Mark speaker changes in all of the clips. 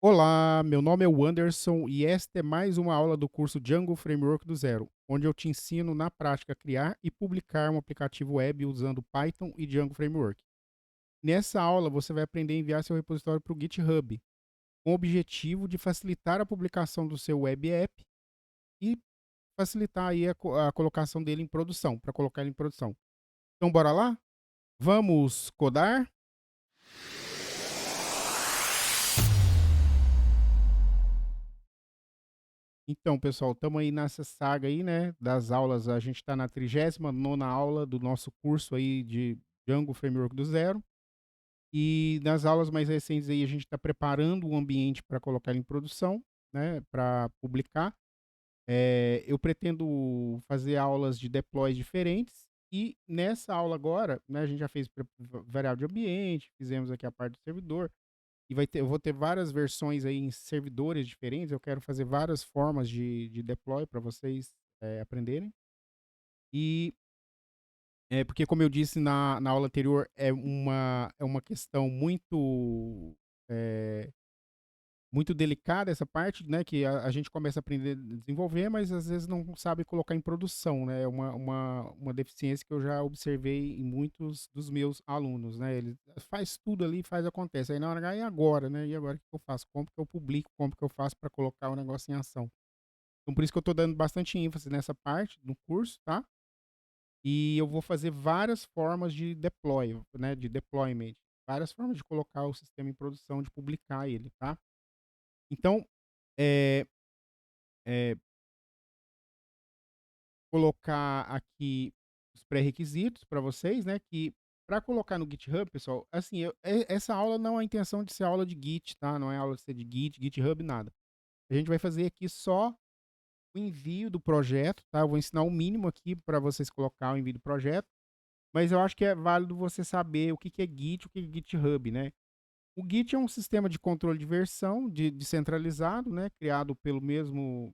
Speaker 1: Olá, meu nome é Wanderson e esta é mais uma aula do curso Django Framework do Zero, onde eu te ensino na prática a criar e publicar um aplicativo web usando Python e Django Framework. Nessa aula você vai aprender a enviar seu repositório para o GitHub, com o objetivo de facilitar a publicação do seu web app e facilitar aí a colocação dele em produção, para colocar ele em produção. Então bora lá? Vamos codar? Então, pessoal, estamos aí nessa saga aí, né, das aulas. A gente está na 39ª aula do nosso curso aí de Django Framework do Zero. E nas aulas mais recentes aí a gente está preparando o ambiente para colocar ele em produção, né, para publicar. Eu pretendo fazer aulas de deploys diferentes. E nessa aula agora, né, a gente já fez variável de ambiente, fizemos aqui a parte do servidor. E eu vou ter várias versões aí em servidores diferentes. Eu quero fazer várias formas de deploy para vocês aprenderem. E porque, como eu disse na aula anterior, é uma questão eh, muito delicada essa parte, né? Que a gente começa a aprender a desenvolver, mas às vezes não sabe colocar em produção, né? É uma deficiência que eu já observei em muitos dos meus alunos, né? Ele faz tudo ali, faz acontece. Aí na hora H, e agora, né? E agora o que eu faço? Como que eu publico? Como que eu faço para colocar o negócio em ação? Então por isso que eu estou dando bastante ênfase nessa parte do curso, tá? E eu vou fazer várias formas de deploy, né? De deployment, várias formas de colocar o sistema em produção, de publicar ele, tá? Então, eh, eh, colocar aqui os pré-requisitos para vocês, né, que para colocar no GitHub, pessoal, assim, essa aula não é a intenção de ser aula de Git, tá? Não é aula de ser de Git, GitHub, nada. A gente vai fazer aqui só o envio do projeto, tá? Eu vou ensinar o mínimo aqui para vocês colocar o envio do projeto, mas eu acho que é válido você saber o que que é Git, o que é GitHub, né? O Git é um sistema de controle de versão descentralizado, né, criado pelo mesmo,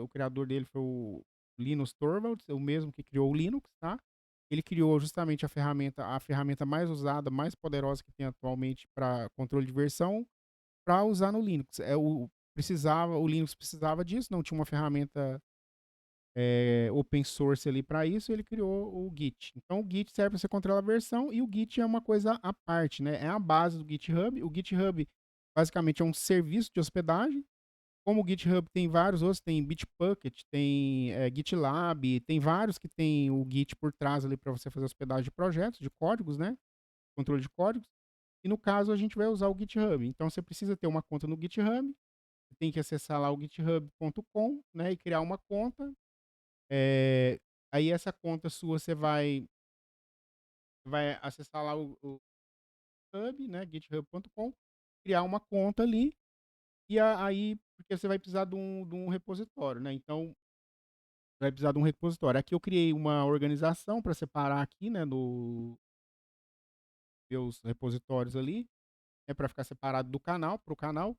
Speaker 1: o criador dele foi o Linus Torvalds, o mesmo que criou o Linux, tá? Ele criou justamente a ferramenta mais usada, mais poderosa que tem atualmente para controle de versão, para usar no Linux. O Linux precisava disso, não tinha uma ferramenta open source ali para isso, ele criou o Git. Então o Git serve para você controlar a versão e o Git é uma coisa à parte, né? É a base do GitHub. O GitHub basicamente é um serviço de hospedagem. Como o GitHub tem vários outros, tem Bitbucket, tem GitLab, tem vários que tem o Git por trás ali para você fazer hospedagem de projetos, de códigos, né? Controle de códigos. E no caso a gente vai usar o GitHub. Então você precisa ter uma conta no GitHub, você tem que acessar lá o github.com, né, e criar uma conta. Eh, Aí essa conta sua você vai acessar lá o Hub, né, github.com, criar uma conta ali, e aí porque você vai precisar de um repositório, né, então vai precisar de um repositório. Aqui eu criei uma organização para separar aqui, né, no meus repositórios ali, é para ficar separado do canal, para o canal,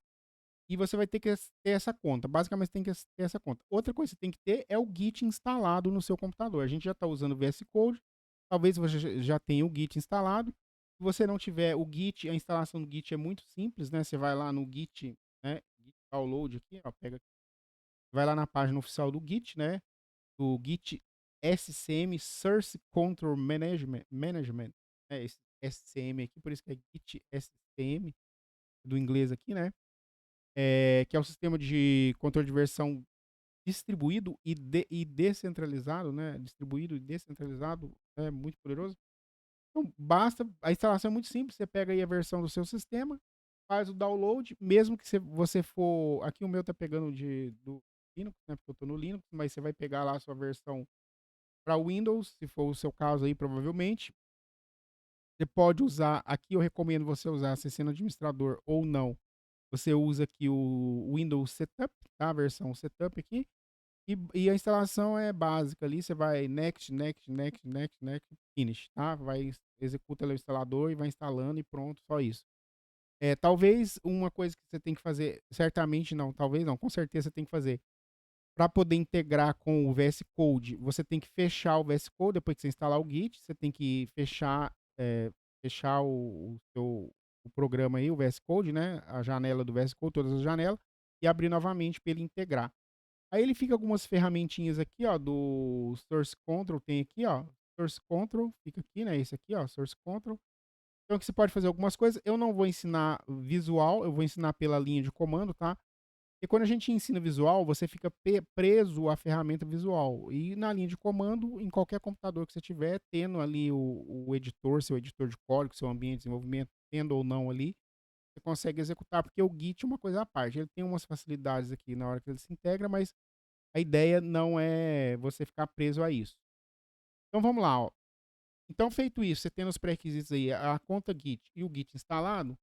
Speaker 1: e você vai ter que ter essa conta. Basicamente, você tem que ter essa conta. Outra coisa que você tem que ter é o Git instalado no seu computador. A gente já está usando o VS Code. Talvez você já tenha o Git instalado. Se você não tiver o Git, a instalação do Git é muito simples, né? Você vai lá no Git, né? Git download aqui, ó, pega, vai lá na página oficial do Git, né? Do Git SCM Source Control Management, né? Esse SCM aqui, por isso que é Git SCM do inglês aqui, né? Que é o sistema de controle de versão distribuído e descentralizado, né? Distribuído e descentralizado, é muito poderoso. Então, basta, a instalação é muito simples, você pega aí a versão do seu sistema, faz o download, mesmo que você for, aqui o meu tá pegando do Linux, né? Porque eu tô no Linux, mas você vai pegar lá a sua versão para Windows, se for o seu caso aí, provavelmente. Você pode usar, aqui eu recomendo você usar se sendo administrador ou não. Você usa aqui o Windows Setup, tá? A versão Setup aqui. E a instalação é básica ali, você vai next, next, next, next, next, finish, tá? Executa ali o instalador e vai instalando e pronto, só isso. Talvez uma coisa que você tem que fazer, certamente não, talvez não, com certeza você tem que fazer. Para poder integrar com o VS Code, você tem que fechar o VS Code depois que você instalar o Git, você tem que fechar o seu o programa aí, o VS Code, né, a janela do VS Code, todas as janelas, e abrir novamente para ele integrar. Aí ele fica algumas ferramentinhas aqui, ó, do Source Control, tem aqui, ó, Source Control, fica aqui, né, esse aqui, ó, Source Control. Então que você pode fazer algumas coisas. Eu não vou ensinar visual, eu vou ensinar pela linha de comando, tá? E quando a gente ensina visual, você fica preso à ferramenta visual. E na linha de comando, em qualquer computador que você tiver, tendo ali o editor, seu editor de código, seu ambiente de desenvolvimento, tendo ou não ali, você consegue executar, porque o Git é uma coisa à parte. Ele tem umas facilidades aqui na hora que ele se integra, mas a ideia não é você ficar preso a isso. Então vamos lá, ó. Então, feito isso, você tendo os pré-requisitos aí, a conta Git e o Git instalado,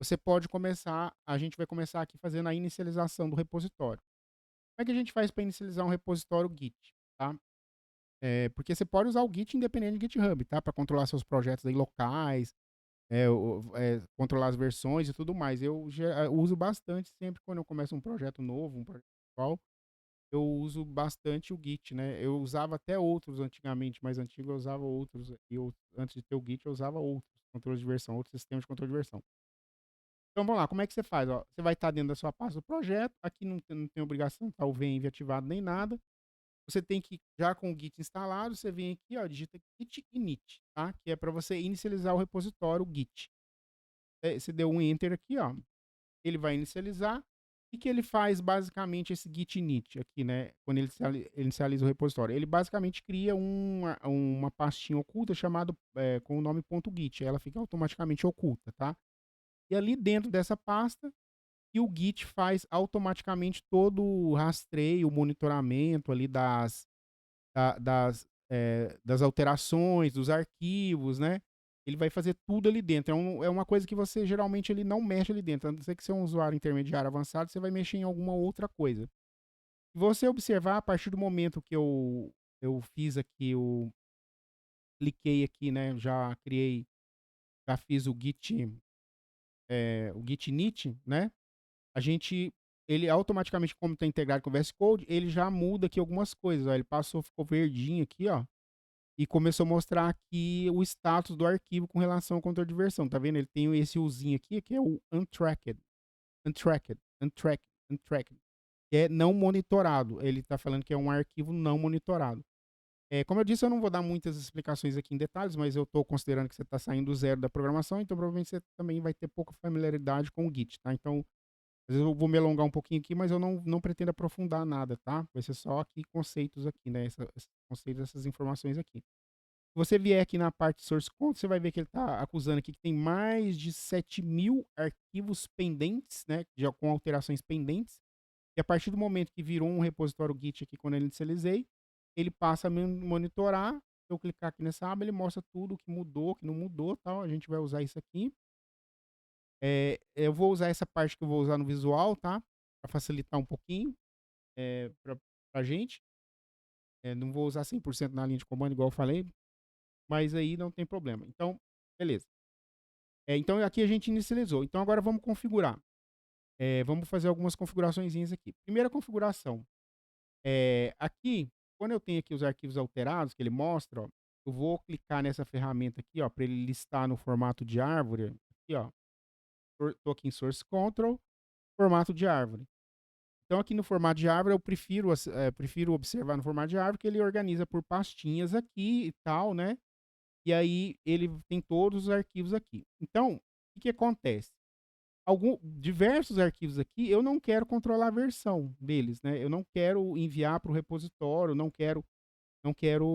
Speaker 1: você pode começar, a gente vai começar aqui fazendo a inicialização do repositório. Como é que a gente faz para inicializar um repositório Git, tá? Porque você pode usar o Git independente do GitHub, tá? Para controlar seus projetos aí locais, controlar as versões e tudo mais. Eu já uso bastante sempre quando eu começo um projeto novo, um projeto atual, eu uso bastante o Git, né? Eu usava até outros antigamente, mais antigo eu usava outros. Antes de ter o Git, eu usava outros controles de versão, outros sistemas de controle de versão. Então vamos lá, como é que você faz? Ó, você vai estar dentro da sua pasta do projeto, aqui não tem obrigação de estar o venv ativado nem nada. Você tem que, já com o Git instalado, você vem aqui, ó, digita git init, tá? Que é para você inicializar o repositório o Git. Você deu um enter aqui, ó, ele vai inicializar. O que ele faz basicamente esse git init aqui, né? Quando ele inicializa o repositório? Ele basicamente cria uma pastinha oculta chamada com o nome .git. Ela fica automaticamente oculta, tá? E ali dentro dessa pasta, e o Git faz automaticamente todo o rastreio, o monitoramento ali das alterações, dos arquivos, né? Ele vai fazer tudo ali dentro. É uma coisa que você geralmente ele não mexe ali dentro. A não ser que você é um usuário intermediário avançado, você vai mexer em alguma outra coisa. Se você observar, a partir do momento que eu fiz aqui, eu cliquei aqui, né? Já fiz o Git init, né? A gente, ele automaticamente, como está integrado com o VS Code, ele já muda aqui algumas coisas. Ó. Ele ficou verdinho aqui, ó. E começou a mostrar aqui o status do arquivo com relação ao controle de versão. Tá vendo? Ele tem esse Uzinho aqui, que é o untracked, que é não monitorado. Ele está falando que é um arquivo não monitorado. Como eu disse, eu não vou dar muitas explicações aqui em detalhes, mas eu estou considerando que você está saindo do zero da programação, então provavelmente você também vai ter pouca familiaridade com o Git, tá? Então, às vezes eu vou me alongar um pouquinho aqui, mas eu não pretendo aprofundar nada, tá? Vai ser só aqui conceitos aqui, né? Esses conceitos, essas informações aqui. Se você vier aqui na parte source code, você vai ver que ele está acusando aqui que tem mais de 7.000 arquivos pendentes, né, com alterações pendentes, e a partir do momento que virou um repositório Git aqui, quando eu inicializei, ele passa a me monitorar. Se eu clicar aqui nessa aba, ele mostra tudo o que mudou, o que não mudou, tal. A gente vai usar isso aqui. Eu vou usar essa parte que eu vou usar no visual, tá? Para facilitar um pouquinho para a gente. Não vou usar 100% na linha de comando, igual eu falei, mas aí não tem problema. Então, beleza. Então aqui a gente inicializou. Então agora vamos configurar. Vamos fazer algumas configurações aqui. Primeira configuração. Aqui, quando eu tenho aqui os arquivos alterados que ele mostra, ó, eu vou clicar nessa ferramenta aqui, ó, para ele listar no formato de árvore. Aqui, ó. Estou aqui em Source Control, formato de árvore. Então aqui no formato de árvore eu prefiro observar no formato de árvore que ele organiza por pastinhas aqui e tal, né? E aí ele tem todos os arquivos aqui. Então, o que acontece? Diversos arquivos aqui, eu não quero controlar a versão deles, né? Eu não quero enviar para o repositório, não quero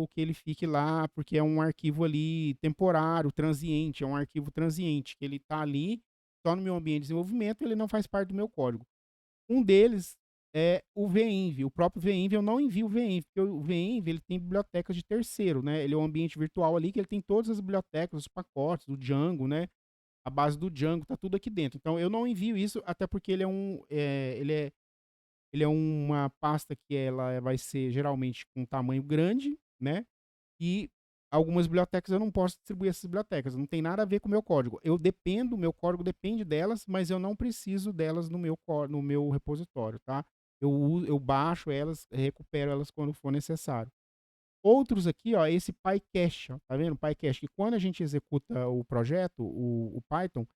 Speaker 1: que ele fique lá, porque é um arquivo ali temporário, transiente, é um arquivo transiente, que ele está ali só no meu ambiente de desenvolvimento, ele não faz parte do meu código. Um deles é o venv. O próprio venv, eu não envio o venv, porque o venv ele tem bibliotecas de terceiro, né? Ele é um ambiente virtual ali que ele tem todas as bibliotecas, os pacotes, o Django, né? A base do Django tá tudo aqui dentro. Então eu não envio isso, até porque ele é uma pasta que ela vai ser geralmente com um tamanho grande, né? E algumas bibliotecas eu não posso distribuir essas bibliotecas, não tem nada a ver com o meu código. O meu código depende delas, mas eu não preciso delas no meu repositório, tá? Eu baixo elas, recupero elas quando for necessário. Outros aqui, ó, esse PyCache, ó, tá vendo? PyCache, que quando a gente executa o projeto, o Python,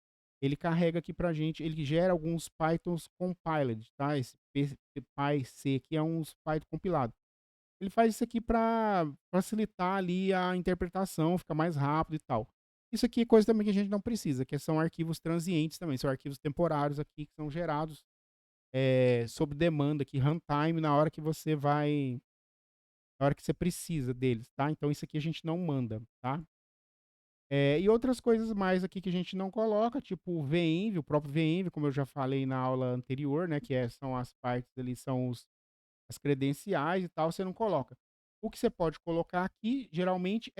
Speaker 1: ele carrega aqui pra gente, ele gera alguns Pythons compiled, tá? Esse PyC aqui é uns Python compilado. Ele faz isso aqui para facilitar ali a interpretação, fica mais rápido e tal. Isso aqui é coisa também que a gente não precisa, que são arquivos transientes também, são arquivos temporários aqui que são gerados sob demanda aqui, runtime, na hora que você precisa deles, tá? Então isso aqui a gente não manda, tá? E outras coisas mais aqui que a gente não coloca, tipo o venv, o próprio venv, como eu já falei na aula anterior, né? São as partes ali, são as credenciais e tal, você não coloca. O que você pode colocar aqui, geralmente,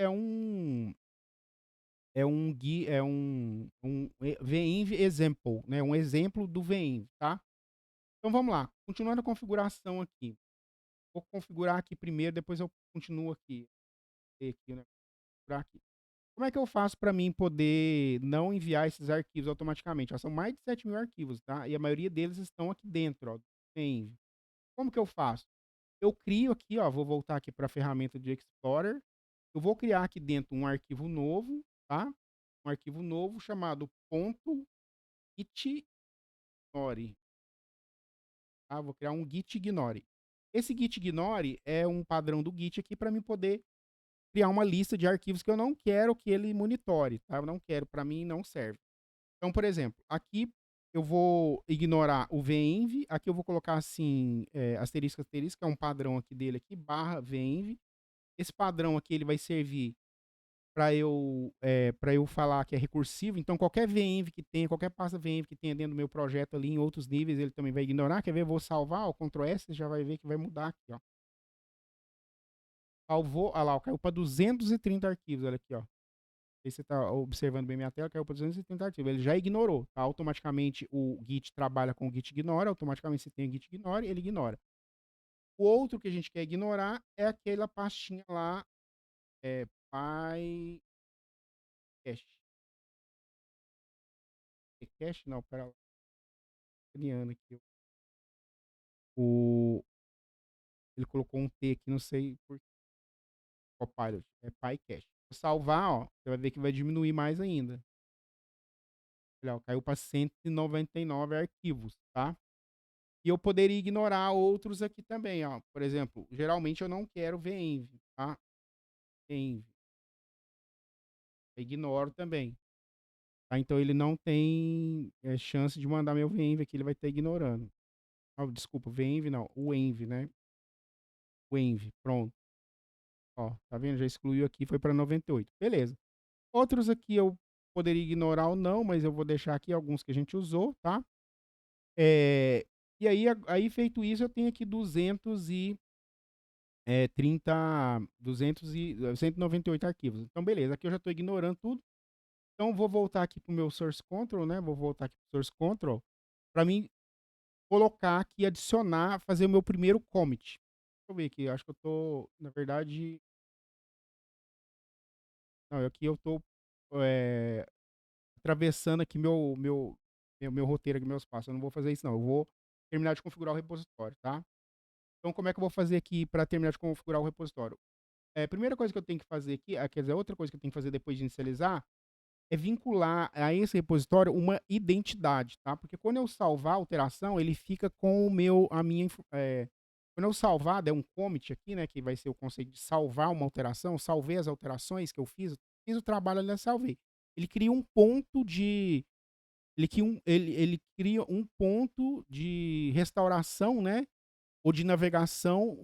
Speaker 1: venv example, né? Um exemplo do venv, tá? Então vamos lá, continuando a configuração aqui. Vou configurar aqui primeiro, depois eu continuo aqui. Aqui, né? Configurar aqui. Como é que eu faço para mim poder não enviar esses arquivos automaticamente? Ó, são mais de 7 mil arquivos, tá? E a maioria deles estão aqui dentro, ó, do venv. Como que eu faço? Eu crio aqui, ó, vou voltar aqui para a ferramenta de Explorer. Eu vou criar aqui dentro um arquivo novo, tá? Um arquivo novo chamado .gitignore. Tá? Vou criar um gitignore. Esse gitignore é um padrão do Git aqui para mim poder criar uma lista de arquivos que eu não quero que ele monitore, tá? Eu não quero, para mim não serve. Então, por exemplo, aqui eu vou ignorar o venv, aqui eu vou colocar assim, asterisco, asterisco, é um padrão aqui dele aqui, barra venv. Esse padrão aqui ele vai servir para eu falar que é recursivo. Então, qualquer venv que tenha, qualquer pasta venv que tenha dentro do meu projeto ali em outros níveis, ele também vai ignorar. Quer ver? Eu vou salvar, o Ctrl S, você já vai ver que vai mudar aqui, ó. Salvou, olha lá, caiu para 230 arquivos, olha aqui, ó. Se você está observando bem minha tela, caiu para 230 arquivos. Ele já ignorou, tá? Automaticamente o Git trabalha com o Git ignora, automaticamente se tem o Git ignore, ele ignora. O outro que a gente quer ignorar é aquela pastinha lá, PyCache. PyCache? Não, pera lá. Criando aqui. Ele colocou um T aqui, não sei por Copilot. É PyCache. Vou salvar, ó, você vai ver que vai diminuir mais ainda. Olha, ó, caiu para 199 arquivos, tá? E eu poderia ignorar outros aqui também, ó. Por exemplo, geralmente eu não quero venv, tá? Venv. Eu ignoro também. Tá? Então ele não tem chance de mandar meu venv aqui, ele vai estar ignorando. Oh, desculpa, venv não, o env, né? O env, pronto. Ó, tá vendo? Já excluiu aqui, foi para 98. Beleza. Outros aqui eu poderia ignorar ou não, mas eu vou deixar aqui alguns que a gente usou, tá? E aí, feito isso, eu tenho aqui 198 arquivos. Então, beleza, aqui eu já estou ignorando tudo. Então, vou voltar aqui para o meu Source Control, né? Vou voltar aqui para o Source Control para mim colocar aqui, adicionar, fazer o meu primeiro commit. Deixa eu ver aqui, acho que eu estou, na verdade... Não, aqui eu estou atravessando aqui meu roteiro, aqui, meus passos. Eu não vou fazer isso, não. Eu vou terminar de configurar o repositório, tá? Então, como é que eu vou fazer aqui para terminar de configurar o repositório? Primeira coisa que eu tenho que fazer aqui, quer dizer, outra coisa que eu tenho que fazer depois de inicializar, é vincular a esse repositório uma identidade, tá? Porque quando eu salvar a alteração, ele fica com quando eu salvar, der um commit aqui, né, que vai ser o conceito de salvar uma alteração, salvei as alterações que eu fiz o trabalho ali, salvei. Ele cria um ponto de ele cria um ponto de restauração, né, ou de navegação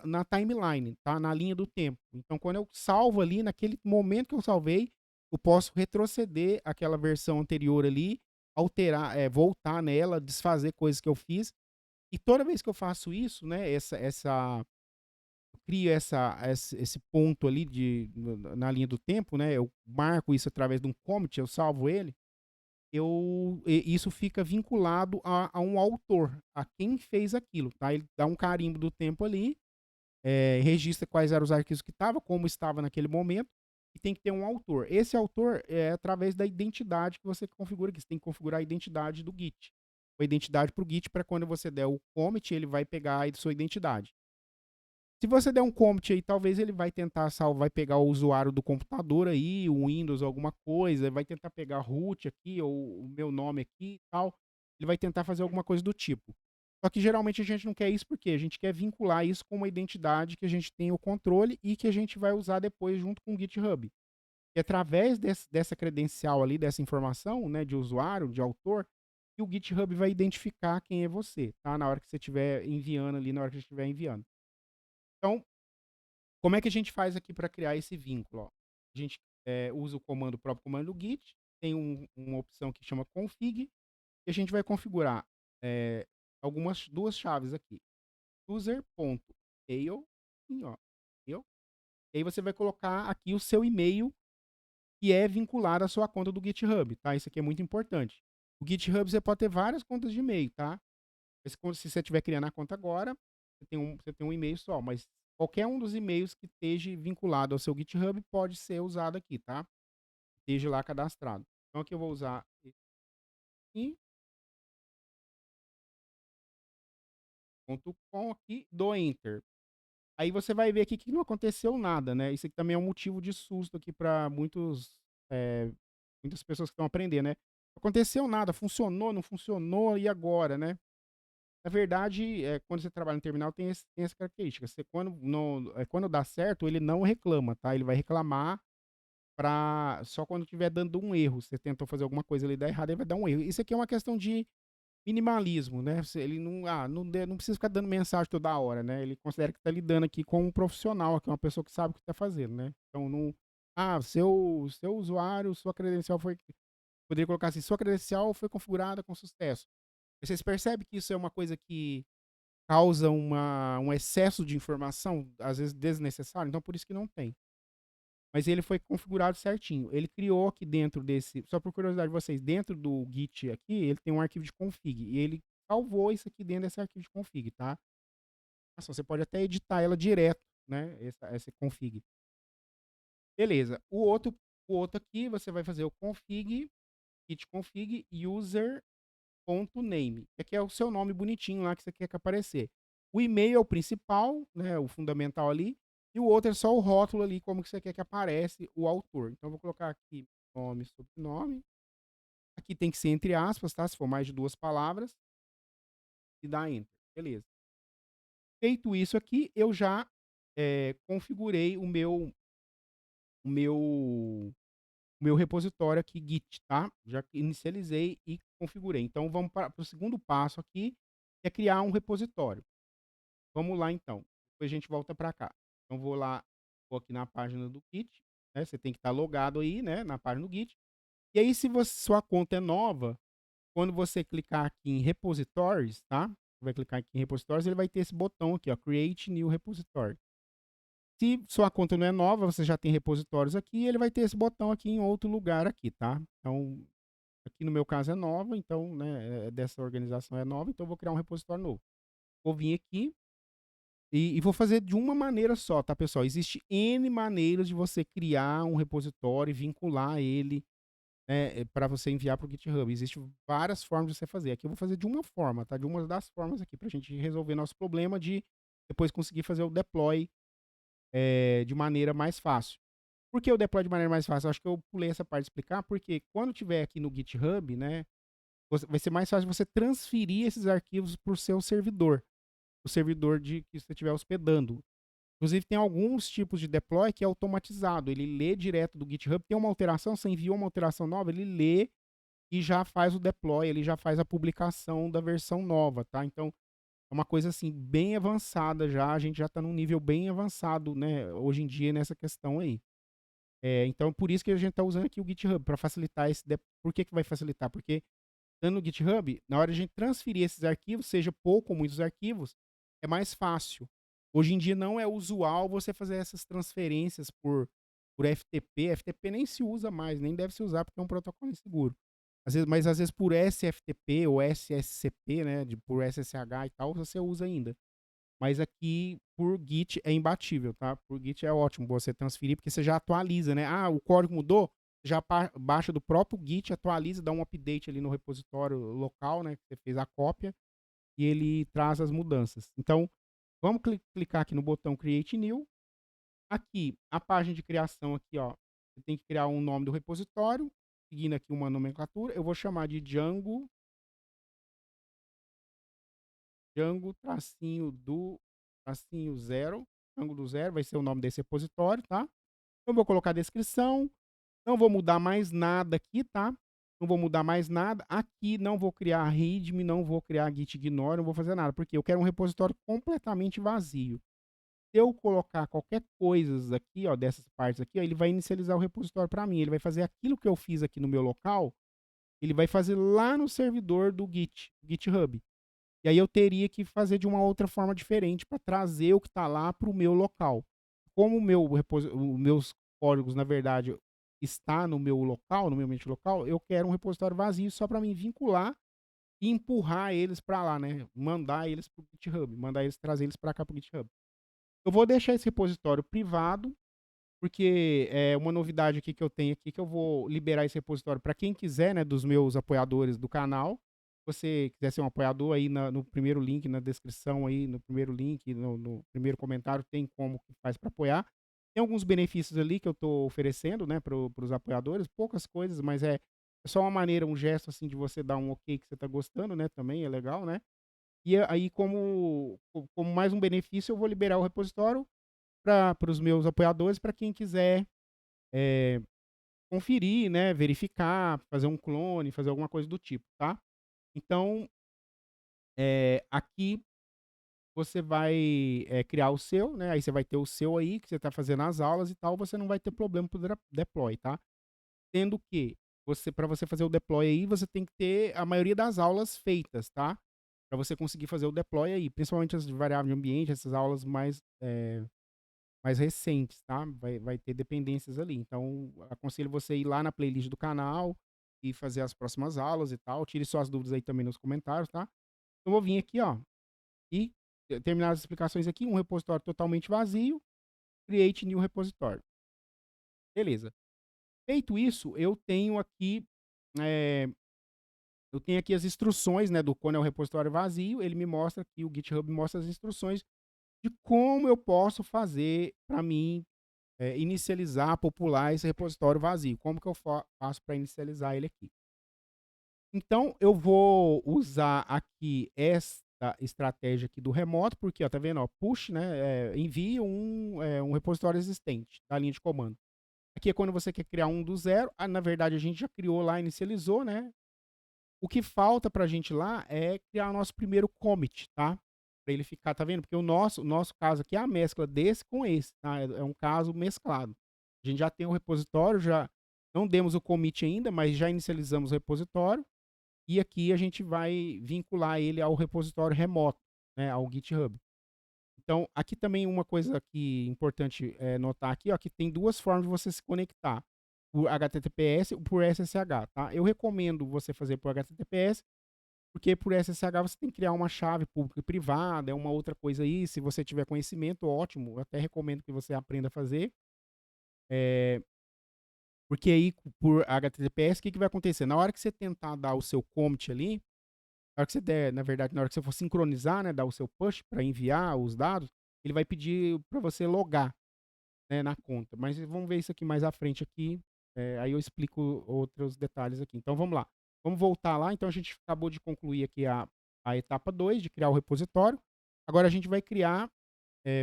Speaker 1: na timeline, tá? Na linha do tempo. Então, quando eu salvo ali, naquele momento que eu salvei, eu posso retroceder aquela versão anterior ali, alterar, voltar nela, desfazer coisas que eu fiz. E toda vez que eu faço isso, né, eu crio esse ponto ali na linha do tempo, né, eu marco isso através de um commit, eu salvo ele, isso fica vinculado a um autor, a quem fez aquilo, tá? Ele dá um carimbo do tempo ali, registra quais eram os arquivos que estavam, como estava naquele momento, e tem que ter um autor. Esse autor é através da identidade que você configura aqui. Você tem que configurar a identidade do Git. A identidade para o Git, para quando você der o commit, ele vai pegar a sua identidade. Se você der um commit aí, talvez ele vai tentar salvar, vai pegar o usuário do computador aí, o Windows, alguma coisa, vai tentar pegar root aqui, ou o meu nome aqui e tal. Ele vai tentar fazer alguma coisa do tipo. Só que geralmente a gente não quer isso porque a gente quer vincular isso com uma identidade que a gente tem o controle e que a gente vai usar depois junto com o GitHub. E através dessa credencial ali, dessa informação, né, de usuário, de autor, que o GitHub vai identificar quem é você, tá? Na hora que você estiver enviando ali, na hora que você estiver enviando. Então, como é que a gente faz aqui para criar esse vínculo? Ó? A gente usa o próprio comando do Git, tem uma opção que chama config, e a gente vai configurar duas chaves aqui. User.mail, ó, e aí você vai colocar aqui o seu e-mail que é vinculado à sua conta do GitHub, tá? Isso aqui é muito importante. O GitHub você pode ter várias contas de e-mail, tá? Se você estiver criando a conta agora, você tem um e-mail só, mas qualquer um dos e-mails que esteja vinculado ao seu GitHub pode ser usado aqui, tá? Esteja lá cadastrado. Então aqui eu vou usar esse aqui, .com aqui, dou Enter. Aí você vai ver aqui que não aconteceu nada, né? Isso aqui também é um motivo de susto aqui para muitas pessoas que estão aprendendo, né? Não aconteceu nada, funcionou, não funcionou, e agora, né? Na verdade, quando você trabalha no terminal, tem essa característica. Você, quando dá certo, ele não reclama, tá? Ele vai reclamar só quando estiver dando um erro. Você tentou fazer alguma coisa ali, dá errado, ele vai dar um erro. Isso aqui é uma questão de minimalismo, né? Ele não precisa ficar dando mensagem toda hora, né? Ele considera que está lidando aqui com um profissional, que é uma pessoa que sabe o que está fazendo, né? Então, não. Ah, seu usuário, sua credencial foi. Poderia colocar assim: sua credencial foi configurada com sucesso. Vocês percebem que isso é uma coisa que causa um excesso de informação, às vezes desnecessário, então por isso que não tem. Mas ele foi configurado certinho. Ele criou aqui dentro desse, só por curiosidade de vocês, dentro do Git aqui, ele tem um arquivo de config, e ele salvou isso aqui dentro desse arquivo de config, tá? Nossa, você pode até editar ela direto, né, essa config. Beleza. O outro aqui, você vai fazer o config, git config user.name, que aqui é o seu nome bonitinho lá que você quer que aparecer. O e-mail é o principal, né, o fundamental ali, e o outro é só o rótulo ali, como que você quer que aparece o autor. Então, eu vou colocar aqui nome, sobrenome. Aqui tem que ser entre aspas, tá? Se for mais de 2 palavras. E dá Enter. Beleza. Feito isso aqui, eu já configurei o meu repositório aqui, Git, tá? Já inicializei e configurei. Então, vamos para o segundo passo aqui, que é criar um repositório. Vamos lá, então. Depois a gente volta para cá. Então, vou aqui na página do Git, né? Você tem que estar logado aí, né? Na página do Git. E aí, se sua conta é nova, quando você clicar aqui em Repositories, tá? Vai clicar aqui em Repositories, ele vai ter esse botão aqui, ó, Create New Repository. Se sua conta não é nova, você já tem repositórios aqui, ele vai ter esse botão aqui em outro lugar aqui, tá? Então, aqui no meu caso é nova, então, né, dessa organização é nova, então eu vou criar um repositório novo. Vou vir aqui e vou fazer de uma maneira só, tá, pessoal? Existe N maneiras de você criar um repositório e vincular ele, né, para você enviar para o GitHub. Existem várias formas de você fazer. Aqui eu vou fazer de uma forma, tá? De uma das formas aqui, para a gente resolver nosso problema de depois conseguir fazer o deploy de maneira mais fácil. Por que o deploy de maneira mais fácil? Eu acho que eu pulei essa parte de explicar, porque quando tiver aqui no GitHub, né, vai ser mais fácil você transferir esses arquivos para o seu servidor, o servidor que você estiver hospedando. Inclusive, tem alguns tipos de deploy que é automatizado. Ele lê direto do GitHub, tem uma alteração, você enviou uma alteração nova, ele lê e já faz o deploy, ele já faz a publicação da versão nova, tá? Então, é uma coisa assim, bem avançada já, a gente já está num nível bem avançado, né, hoje em dia nessa questão aí. Então, por isso que a gente está usando aqui o GitHub, para facilitar Por que vai facilitar? Porque estando no GitHub, na hora de a gente transferir esses arquivos, seja pouco ou muitos arquivos, é mais fácil. Hoje em dia não é usual você fazer essas transferências por FTP. FTP nem se usa mais, nem deve se usar porque é um protocolo inseguro. Mas às vezes por SFTP ou SSCP, né, por SSH e tal, você usa ainda. Mas aqui, por Git, é imbatível, tá? Por Git é ótimo você transferir, porque você já atualiza, né? Ah, o código mudou? Já baixa do próprio Git, atualiza, dá um update ali no repositório local, né? Que você fez a cópia, e ele traz as mudanças. Então, Vamos clicar aqui no botão Create New. Aqui, a página de criação aqui, ó, você tem que criar um nome do repositório, seguindo aqui uma nomenclatura. Eu vou chamar de Django tracinho do tracinho zero, Django do zero, vai ser o nome desse repositório, tá? Eu vou colocar a descrição, não vou mudar mais nada aqui, tá? Não vou mudar mais nada. Aqui não vou criar readme, não vou criar git ignore, não vou fazer nada, porque eu quero um repositório completamente vazio. Se eu colocar qualquer coisa aqui, ó, dessas partes aqui, ó, ele vai inicializar o repositório para mim. Ele vai fazer aquilo que eu fiz aqui no meu local, ele vai fazer lá no servidor do GitHub. E aí eu teria que fazer de uma outra forma diferente para trazer o que está lá para o meu local. Como os meus códigos, na verdade, está no meu local, no meu ambiente local, eu quero um repositório vazio só para me vincular e empurrar eles para lá, né? Mandar eles para o GitHub, trazer eles para cá para o GitHub. Eu vou deixar esse repositório privado, porque é uma novidade aqui que eu tenho aqui, que eu vou liberar esse repositório para quem quiser, né, dos meus apoiadores do canal. Se você quiser ser um apoiador, aí no primeiro link, na descrição, aí no primeiro link, no primeiro comentário, tem como que faz para apoiar. Tem alguns benefícios ali que eu estou oferecendo, né, para os apoiadores, poucas coisas, mas é só uma maneira, um gesto assim de você dar um ok que você está gostando, né, também é legal, né? E aí, como mais um benefício, eu vou liberar o repositório para os meus apoiadores, para quem quiser é, conferir, né, verificar, fazer um clone, fazer alguma coisa do tipo, tá? Então, aqui você vai criar o seu, né? Aí você vai ter o seu aí, que você está fazendo as aulas e tal, você não vai ter problema para deploy, tá? Sendo que para você fazer o deploy aí, você tem que ter a maioria das aulas feitas, tá? Para você conseguir fazer o deploy aí, principalmente as variáveis de ambiente, essas aulas mais recentes, tá? Vai ter dependências ali. Então, aconselho você ir lá na playlist do canal e fazer as próximas aulas e tal. Tire suas dúvidas aí também nos comentários, tá? Eu vou vir aqui, ó, e terminar as explicações aqui. Um repositório totalmente vazio. Create new repositório. Beleza. Feito isso, é, eu tenho aqui as instruções, né, do quando é um repositório vazio. Ele me mostra aqui, o GitHub mostra as instruções de como eu posso fazer para mim inicializar, popular esse repositório vazio. Como que eu faço para inicializar ele aqui? Então, eu vou usar aqui esta estratégia aqui do remoto, porque, ó, tá vendo? Ó, push, né? Envie um repositório existente da linha de comando. Aqui é quando você quer criar um do zero. Na verdade, a gente já criou lá, inicializou, né? O que falta pra gente lá é criar o nosso primeiro commit, tá? Para ele ficar, tá vendo? Porque o nosso caso aqui é a mescla desse com esse, tá? É um caso mesclado. A gente já tem o repositório, já não demos o commit ainda, mas já inicializamos o repositório. E aqui a gente vai vincular ele ao repositório remoto, né? Ao GitHub. Então, aqui também uma coisa que importante notar aqui, ó, que tem duas formas de você se conectar, por HTTPS ou por SSH, tá? Eu recomendo você fazer por HTTPS, porque por SSH você tem que criar uma chave pública e privada, é uma outra coisa aí. Se você tiver conhecimento, ótimo. Eu até recomendo que você aprenda a fazer. Porque aí, por HTTPS, o que vai acontecer? Na hora que você tentar dar o seu commit ali, na hora que você der, na verdade, na hora que você for sincronizar, né, dar o seu push para enviar os dados, ele vai pedir para você logar, né, na conta. Mas vamos ver isso aqui mais à frente aqui. Aí eu explico outros detalhes aqui. Então vamos lá. Vamos voltar lá. Então a gente acabou de concluir aqui a etapa 2 de criar o repositório. Agora a gente vai criar,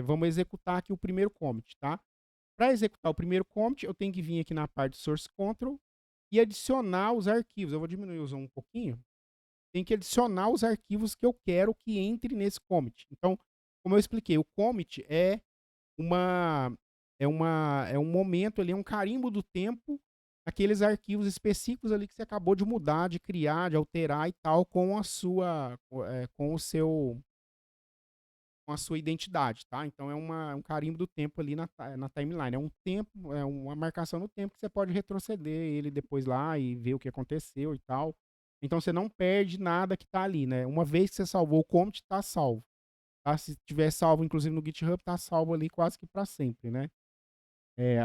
Speaker 1: vamos executar aqui o primeiro commit, tá? Para executar o primeiro commit, eu tenho que vir aqui na parte de Source Control e adicionar os arquivos. Eu vou diminuir o zoom um pouquinho. Tem que adicionar os arquivos que eu quero que entre nesse commit. Então, como eu expliquei, o commit uma é um momento ali, é um carimbo do tempo, aqueles arquivos específicos ali que você acabou de mudar, de criar, de alterar e tal, com o seu com a sua identidade, tá? Então é um carimbo do tempo ali na timeline. É um tempo, é uma marcação no tempo que você pode retroceder ele depois lá e ver o que aconteceu e tal. Então você não perde nada que tá ali, né? Uma vez que você salvou o commit, tá salvo. Tá? Se tiver salvo, inclusive no GitHub, tá salvo ali quase que para sempre, né?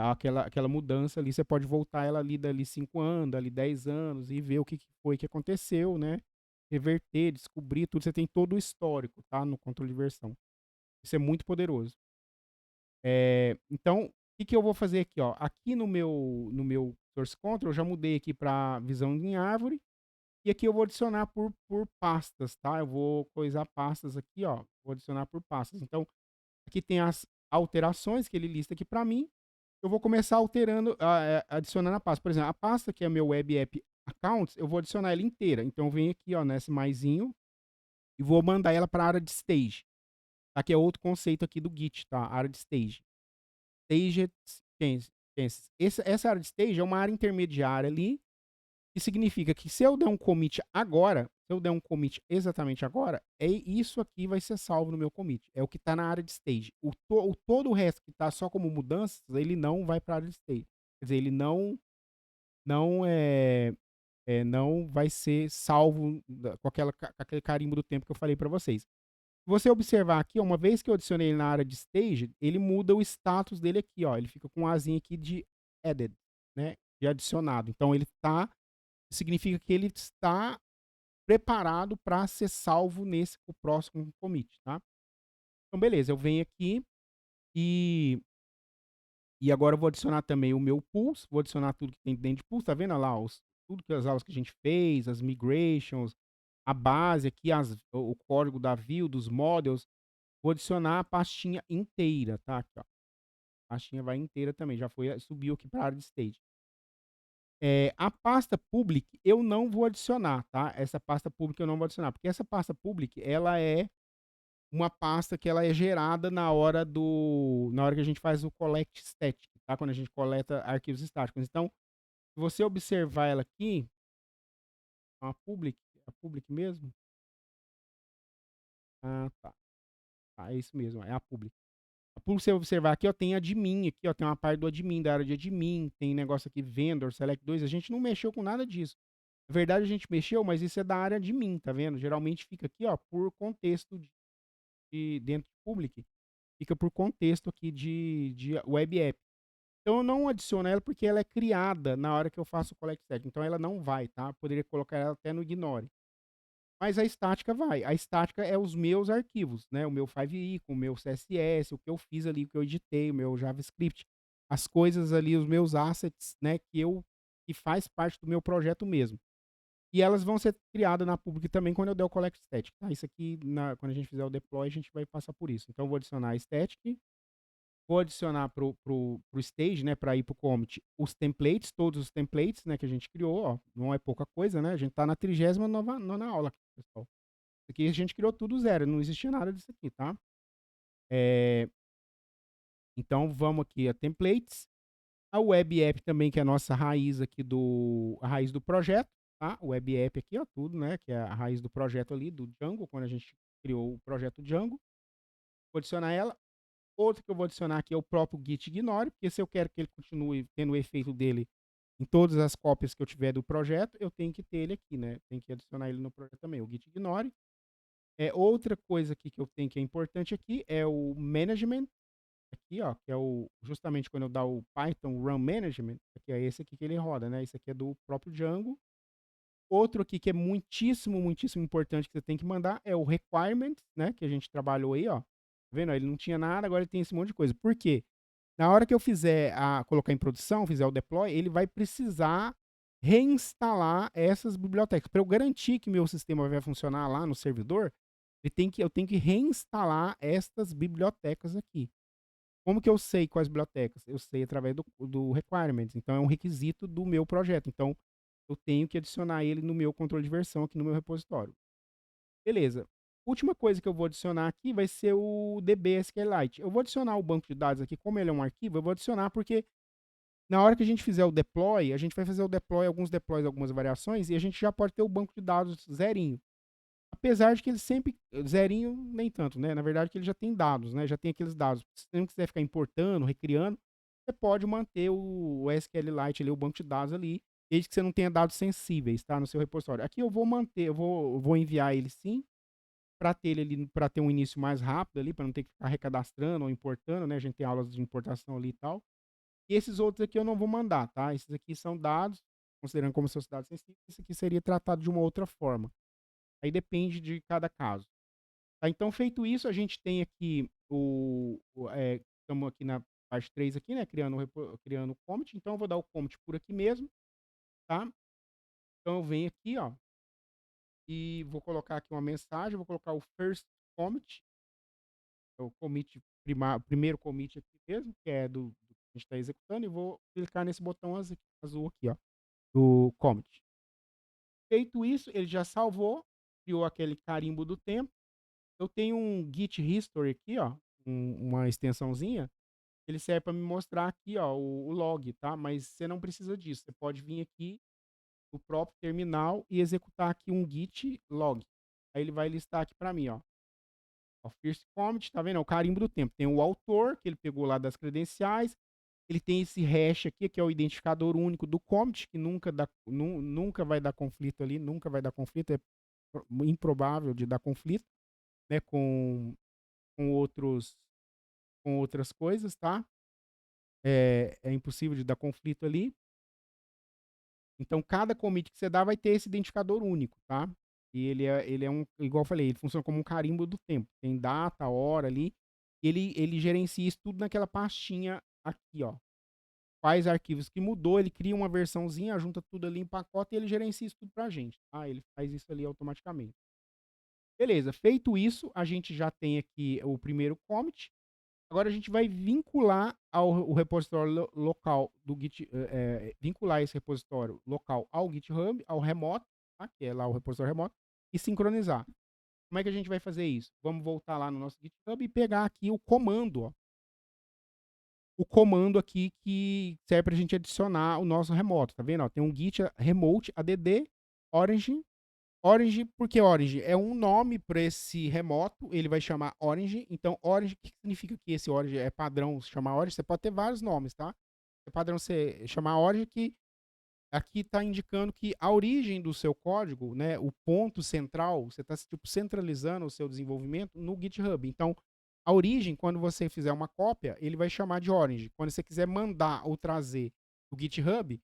Speaker 1: Aquela mudança ali, você pode voltar ela ali dali 5 anos, dali 10 anos e ver o que foi que aconteceu, né? Reverter, descobrir tudo. Você tem todo o histórico, tá? No controle de versão. Isso é muito poderoso. Então, o que, que eu vou fazer aqui? Ó? Aqui no meu Source Control, eu já mudei aqui para visão em árvore. E aqui eu vou adicionar por pastas, tá? Eu vou coisar pastas aqui, ó. Vou adicionar por pastas. Então, aqui tem as alterações que ele lista aqui para mim. Eu vou começar alterando, adicionando a pasta. Por exemplo, a pasta que é meu Web App Accounts, eu vou adicionar ela inteira. Então, eu venho aqui, ó, nesse maisinho e vou mandar ela para a área de stage. Aqui é outro conceito aqui do Git, tá? Área de stage. Staged chances. Essa área de stage é uma área intermediária ali, que significa que se eu der um commit agora, se eu der um commit exatamente agora, isso aqui vai ser salvo no meu commit. É o que está na área de stage. Todo o resto que está só como mudanças, ele não vai para a área de stage. Quer dizer, ele não vai ser salvo com aquele carimbo do tempo que eu falei para vocês. Se você observar aqui, ó, uma vez que eu adicionei ele na área de stage, ele muda o status dele aqui, ó. Ele fica com um azinho aqui de added, né? De adicionado. Então ele significa que ele está preparado para ser salvo nesse o próximo commit, tá? Então beleza, eu venho aqui e agora eu vou adicionar também o meu pools, vou adicionar tudo que tem dentro de pools, tá vendo lá tudo que as aulas que a gente fez, as migrations, a base aqui, o código da view, dos models. Vou adicionar a pastinha inteira, tá? Aqui, ó. A pastinha vai inteira também, subiu aqui para a área de stage. A pasta public eu não vou adicionar, tá? Essa pasta public eu não vou adicionar, porque essa pasta public, ela é uma pasta que ela é gerada na hora que a gente faz o collect static, tá? Quando a gente coleta arquivos estáticos. Então, se você observar ela aqui, a public mesmo? Ah, tá. É isso mesmo, é a public. Por você observar aqui, ó, tem admin aqui, ó, tem uma parte do admin, da área de admin, tem negócio aqui, vendor, select 2, a gente não mexeu com nada disso. Na verdade, a gente mexeu, mas isso é da área de mim, tá vendo? Geralmente fica aqui, ó, por contexto dentro de public, fica por contexto aqui de web app. Então eu não adiciono ela porque ela é criada na hora que eu faço o collect set. Então ela não vai, tá? Poderia colocar ela até no ignore. Mas a estática vai. A estática é os meus arquivos, né? O meu 5i, com o meu CSS, o que eu fiz ali, o que eu editei, o meu JavaScript, as coisas ali, os meus assets, né? Que faz parte do meu projeto mesmo. E elas vão ser criadas na public também quando eu der o collect static. Tá? Isso aqui, quando a gente fizer o deploy, a gente vai passar por isso. Então eu vou adicionar a static, vou adicionar pro stage, né? Para ir pro commit, os templates, todos os templates, né? Que a gente criou, ó. Não é pouca coisa, né? A gente tá na 39ª aula, pessoal. Isso aqui a gente criou tudo zero, não existia nada disso aqui, tá? Então vamos aqui a templates, a web app também, que é a nossa raiz aqui a raiz do projeto, tá? O web app aqui, ó, tudo, né? Que é a raiz do projeto ali, do Django, quando a gente criou o projeto Django. Vou adicionar ela. Outro que eu vou adicionar aqui é o próprio Git Ignore, porque se eu quero que ele continue tendo o efeito dele em todas as cópias que eu tiver do projeto, eu tenho que ter ele aqui, né? Tem que adicionar ele no projeto também, o Git Ignore. Outra coisa aqui que eu tenho que é importante aqui é o management, aqui, ó, que é justamente quando eu dar o Python Run Management, que é esse aqui que ele roda, né? Esse aqui é do próprio Django. Outro aqui que é muitíssimo, muitíssimo importante que você tem que mandar é o requirements, né? Que a gente trabalhou aí, ó. Tá vendo? Ele não tinha nada, agora ele tem esse monte de coisa. Por quê? Na hora que eu colocar em produção, fizer o deploy, ele vai precisar reinstalar essas bibliotecas. Para eu garantir que meu sistema vai funcionar lá no servidor, eu tenho que reinstalar estas bibliotecas aqui. Como que eu sei quais bibliotecas? Eu sei através do requirements. Então, é um requisito do meu projeto. Então, eu tenho que adicionar ele no meu controle de versão aqui no meu repositório. Beleza. Última coisa que eu vou adicionar aqui vai ser o DB SQLite. Eu vou adicionar o banco de dados aqui, como ele é um arquivo, eu vou adicionar porque na hora que a gente fizer o deploy, a gente vai fazer o deploy, alguns deploys, algumas variações, e a gente já pode ter o banco de dados zerinho. Apesar de que ele sempre, zerinho nem tanto, né? Na verdade que ele já tem dados, né? Já tem aqueles dados. Se você não quiser ficar importando, recriando, você pode manter o SQLite ali, o banco de dados ali, desde que você não tenha dados sensíveis, tá? No seu repositório. Aqui eu vou manter, eu vou enviar ele sim, para ter ele ali, para ter um início mais rápido ali, para não ter que ficar recadastrando ou importando, né? A gente tem aulas de importação ali e tal. E esses outros aqui eu não vou mandar, tá? Esses aqui são dados, considerando como seus dados sensíveis, esse aqui seria tratado de uma outra forma. Aí depende de cada caso. Tá, então feito isso, a gente tem aqui estamos aqui na parte 3 aqui, né, criando o commit, então eu vou dar o commit por aqui mesmo, tá. Então eu venho aqui, ó, e vou colocar aqui uma mensagem, vou colocar o first commit, é o commit primeiro commit aqui mesmo, que é do que a gente está executando, e vou clicar nesse botão azul aqui, ó, do commit. Feito isso, ele já salvou, criou aquele carimbo do tempo. Eu tenho um Git History aqui, ó, uma extensãozinha, ele serve para me mostrar aqui, ó, o log, tá? Mas você não precisa disso. Você pode vir aqui no próprio terminal e executar aqui um git log. Aí ele vai listar aqui para mim, ó. O first commit, tá vendo? É o carimbo do tempo. Tem o autor, que ele pegou lá das credenciais. Ele tem esse hash aqui, que é o identificador único do commit, que nunca vai dar conflito ali, nunca vai dar conflito, é improvável de dar conflito, né, com outros, com outras coisas, tá? É impossível de dar conflito ali. Então, cada commit que você dá vai ter esse identificador único, tá? E ele é igual eu falei, ele funciona como um carimbo do tempo. Tem data, hora ali. Ele gerencia isso tudo naquela pastinha aqui, ó. Quais arquivos que mudou, ele cria uma versãozinha, junta tudo ali em pacote e ele gerencia isso tudo pra gente, tá? Ele faz isso ali automaticamente. Beleza, feito isso, a gente já tem aqui o primeiro commit. Agora a gente vai vincular o repositório local do Git, vincular esse repositório local ao GitHub, ao remoto, tá? Que é lá o repositório remoto, e sincronizar. Como é que a gente vai fazer isso? Vamos voltar lá no nosso GitHub e pegar aqui o comando, ó. O comando aqui que serve para a gente adicionar o nosso remoto, tá vendo? Ó, tem um git remote add orange. Orange, por que Orange? É um nome para esse remoto, ele vai chamar Orange. Então, Orange, o que significa que esse Orange é padrão chamar Orange? Você pode ter vários nomes, tá? É padrão você chamar Orange, que aqui está indicando que a origem do seu código, né, o ponto central, você está tipo, centralizando o seu desenvolvimento no GitHub. Então, a origem, quando você fizer uma cópia, ele vai chamar de Orange. Quando você quiser mandar ou trazer o GitHub,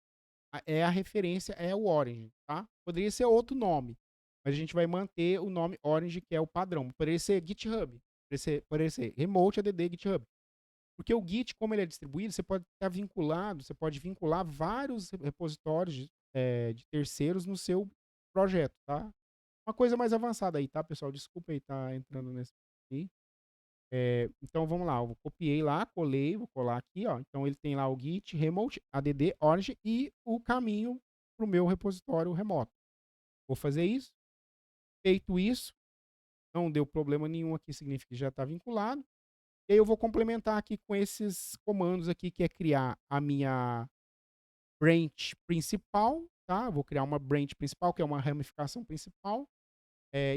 Speaker 1: a referência é o Orange, tá? Poderia ser outro nome, mas a gente vai manter o nome Orange, que é o padrão. Poderia ser GitHub, poderia ser Remote ADD GitHub. Porque o Git, como ele é distribuído, você pode estar vinculado, você pode vincular vários repositórios de terceiros no seu projeto, tá? Uma coisa mais avançada aí, tá, pessoal? Desculpa aí estar entrando nesse aqui. Então vamos lá, eu copiei lá, colei, vou colar aqui, ó. Então ele tem lá o Git, Remote, ADD, Orange e o caminho para o meu repositório remoto. Vou fazer isso. Feito isso, não deu problema nenhum aqui, significa que já está vinculado. E aí eu vou complementar aqui com esses comandos aqui, que é criar a minha branch principal, tá? Vou criar uma branch principal, que é uma ramificação principal.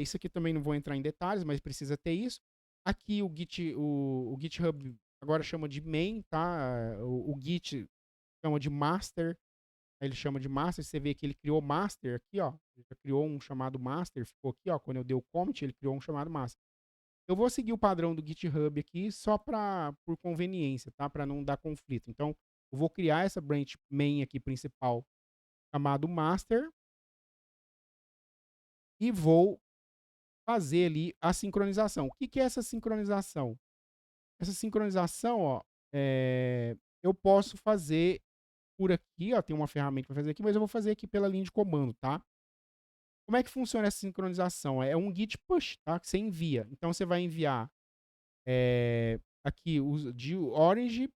Speaker 1: Isso aqui também não vou entrar em detalhes, mas precisa ter isso. Aqui o GitHub agora chama de main, tá? O Git chama de master, ele chama de master. Você vê que ele criou master aqui, ó. Ele já criou um chamado master, ficou aqui, ó. Quando eu dei o commit, ele criou um chamado master. Eu vou seguir o padrão do GitHub aqui só por conveniência, tá? Para não dar conflito. Então, eu vou criar essa branch main aqui principal chamado master e vou fazer ali a sincronização. O que é essa sincronização? Essa sincronização, ó, eu posso fazer por aqui, ó, tem uma ferramenta para fazer aqui, mas eu vou fazer aqui pela linha de comando, tá? Como é que funciona essa sincronização? É um git push, tá? Que você envia. Então você vai enviar aqui de Orange,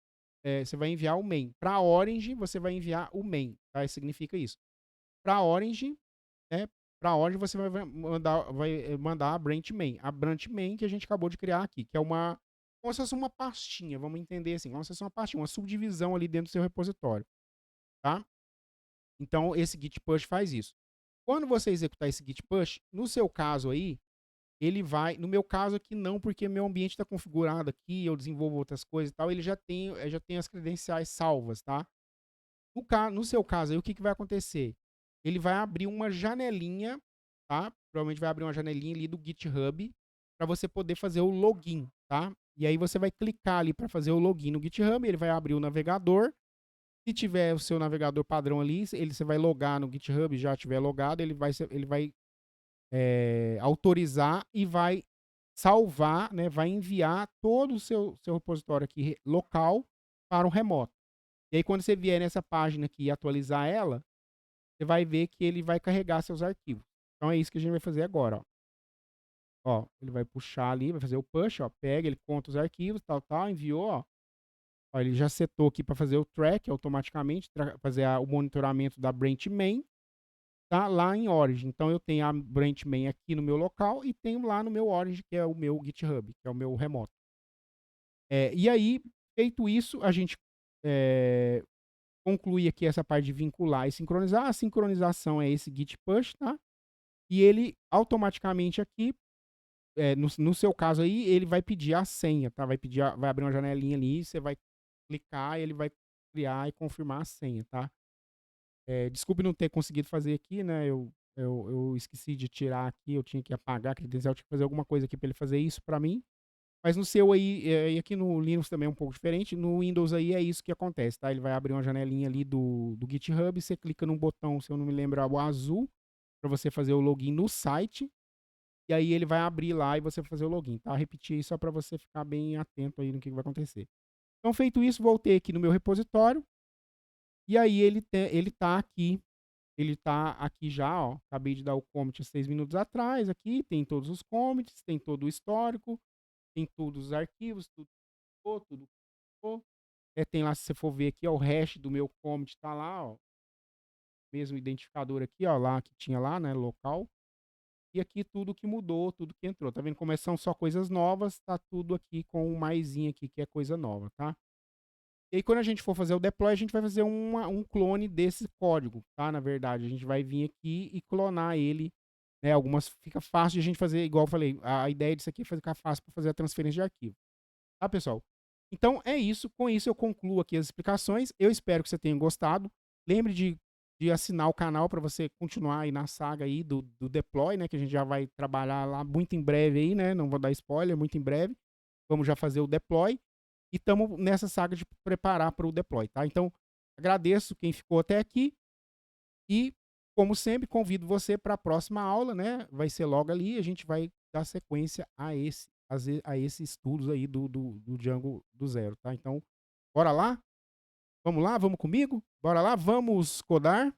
Speaker 1: você vai enviar o main. Para Orange, você vai enviar o main, tá? Isso significa isso. Para Orange, né? Para Orange você vai mandar a branch main. A branch main que a gente acabou de criar aqui, que é como se fosse uma pastinha, vamos entender assim, como se fosse uma pastinha, uma subdivisão ali dentro do seu repositório, tá? Então, esse git push faz isso. Quando você executar esse git push, no seu caso aí, ele vai, no meu caso aqui não, porque meu ambiente está configurado aqui, eu desenvolvo outras coisas e tal, ele já tem as credenciais salvas, tá? No seu caso aí, o que vai acontecer? Ele vai abrir uma janelinha, tá? Provavelmente vai abrir uma janelinha ali do GitHub para você poder fazer o login, tá? E aí você vai clicar ali para fazer o login no GitHub, ele vai abrir o navegador. Se tiver o seu navegador padrão ali, você vai logar no GitHub, já tiver logado, ele vai autorizar e vai salvar, né, vai enviar todo o seu repositório aqui local para o remoto. E aí quando você vier nessa página aqui e atualizar ela, você vai ver que ele vai carregar seus arquivos. Então é isso que a gente vai fazer agora, ó. Ó, ele vai puxar ali, vai fazer o push, ó, pega, ele conta os arquivos, tal, tal, enviou, ó. Ó, ele já setou aqui para fazer o track automaticamente, fazer o monitoramento da branch main, tá? Lá em Origin. Então eu tenho a branch main aqui no meu local e tenho lá no meu Origin, que é o meu GitHub, que é o meu remoto. E aí, feito isso, a gente conclui aqui essa parte de vincular e sincronizar. A sincronização é esse git push, tá? E ele automaticamente aqui, no seu caso aí, ele vai pedir a senha, tá? Vai abrir uma janelinha ali, você vai clicar, ele vai criar e confirmar a senha, tá? Desculpe não ter conseguido fazer aqui, né? Eu esqueci de tirar aqui, eu tinha que apagar a credencial, eu tinha que fazer alguma coisa aqui para ele fazer isso para mim. Mas no seu aí, e aqui no Linux também é um pouco diferente, no Windows aí é isso que acontece, tá? Ele vai abrir uma janelinha ali do GitHub, você clica num botão, se eu não me lembro, é o azul, para você fazer o login no site, e aí ele vai abrir lá e você vai fazer o login, tá? Repetir isso só para você ficar bem atento aí no que vai acontecer. Então, feito isso, voltei aqui no meu repositório, e aí ele tá aqui já, ó, acabei de dar o commit há 6 minutos atrás, aqui tem todos os commits, tem todo o histórico, tem todos os arquivos, tudo ficou. Tem lá, se você for ver aqui, ó, o hash do meu commit tá lá, ó, mesmo identificador aqui, ó, lá que tinha lá, né, local. E aqui tudo que mudou, tudo que entrou. Tá vendo como são só coisas novas? Tá tudo aqui com um maisinho aqui, que é coisa nova, tá? E aí, quando a gente for fazer o deploy, a gente vai fazer um clone desse código, tá? Na verdade, a gente vai vir aqui e clonar ele, né? Algumas fica fácil de a gente fazer, igual eu falei, a ideia disso aqui é ficar fácil para fazer a transferência de arquivo. Tá, pessoal? Então é isso. Com isso eu concluo aqui as explicações. Eu espero que você tenha gostado. Lembre de assinar o canal para você continuar aí na saga aí do deploy, né? Que a gente já vai trabalhar lá muito em breve aí, né? Não vou dar spoiler, muito em breve. Vamos já fazer o deploy. E estamos nessa saga de preparar para o deploy, tá? Então, agradeço quem ficou até aqui. E, como sempre, convido você para a próxima aula, né? Vai ser logo ali. A gente vai dar sequência a esses estudos aí do Django do zero, tá? Então, bora lá? Vamos lá? Vamos comigo? Bora lá? Vamos codar?